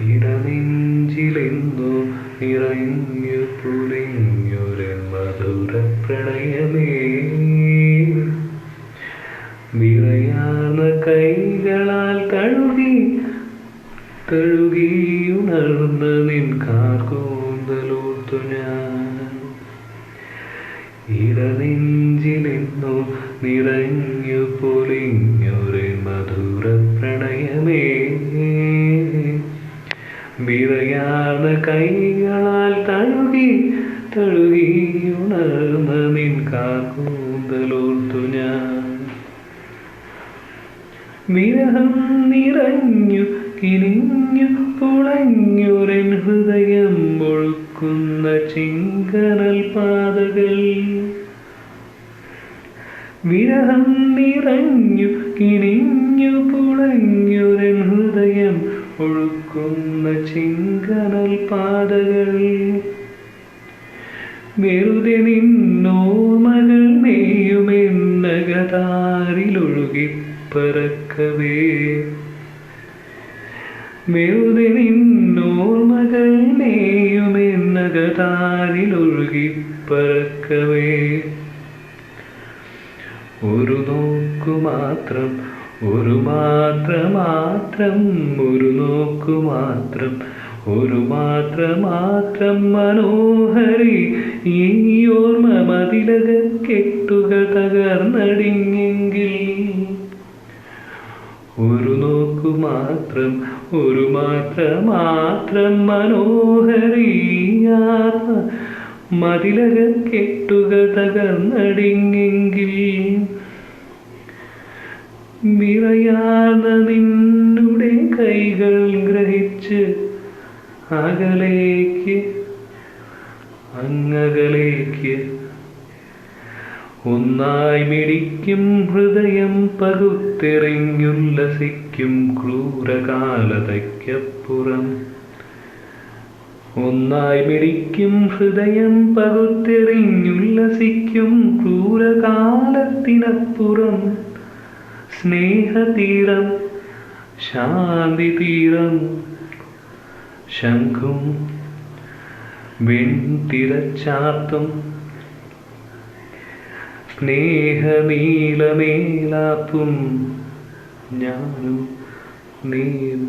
ഇടനെഞ്ചിലെന്നു നിറഞ്ഞു പുലിഞ്ഞൊരു മധുര പ്രണയമേ, വിറയാർന്ന കൈകളാൽ തഴുകിയുണർന്ന നിൻ കാർകൂന്തലോർത്തു ഞാൻ. ഇടനെഞ്ചിലെന്നു നിറഞ്ഞു പൊലിഞ്ഞൊരു മധുര പ്രണയമേ, വിറയാർന്ന കൈകളാൽ തഴുകിയുണർന്ന നിൻ കാർകൂന്തലോർത്തു ഞാൻ. വിരഹം നിറഞ്ഞു കിനിഞ്ഞു പുളഞ്ഞൊരെൻ ഹൃദയം ഒഴുക്കുന്ന ചിങ്കനൽ പാതകൾ. വിരഹം നിറഞ്ഞു കിനിഞ്ഞു പുളഞ്ഞൊരെൻ ഹൃദയം ഒഴുക്കുന്ന ചിങ്കനൽ പാതകൾ. വെറുതെ നിന്നോർമകൾ നെയ്യുമെന്നകതാരിലൊഴുകി പറക്കവേ, വെറുതെ നിന്നോർമകൾ നെയ്യുമെന്നകതാരിലൊഴുകി പറക്കവേ. ഒരു നോക്കു മാത്രം, ഒരു മാത്രം, ഒരു നോക്കു മാത്രം, ഒരു മാത്രം മനോഹരി, ഈ ഓർമ്മ മതിലക കെട്ടുകൾ തകർന്നടിഞ്ഞെങ്കിൽ. ഒരു നോക്കു മാത്രം, ഒരു മാത്രം മനോഹരി, ആത്മ മതിലക കെട്ടുകൾ തകർന്നടിഞ്ഞെങ്കിൽ. വിറയാർന്ന നിന്നുടെ കൈകൾ ഗ്രഹിച്ച് അകലേക്ക് അങ്ങകലേക്ക് ഒന്നായി മിടിക്കും ഹൃദയം പകുത്തെറിഞ്ഞുല്ലസിക്കും ക്രൂരകാലതയ്ക്കപ്പുറം. ഒന്നായി മിടിക്കും ഹൃദയം പകുത്തെറിഞ്ഞുല്ലസിക്കും ക്രൂരകാലത്തിനപ്പുറം. സ്നേഹതീരം, ശാന്തിതീരം, ശംഖും വെൺതിരച്ചാർത്തും സ്നേഹനീലമേലാപ്പും ഞാനും നീയും.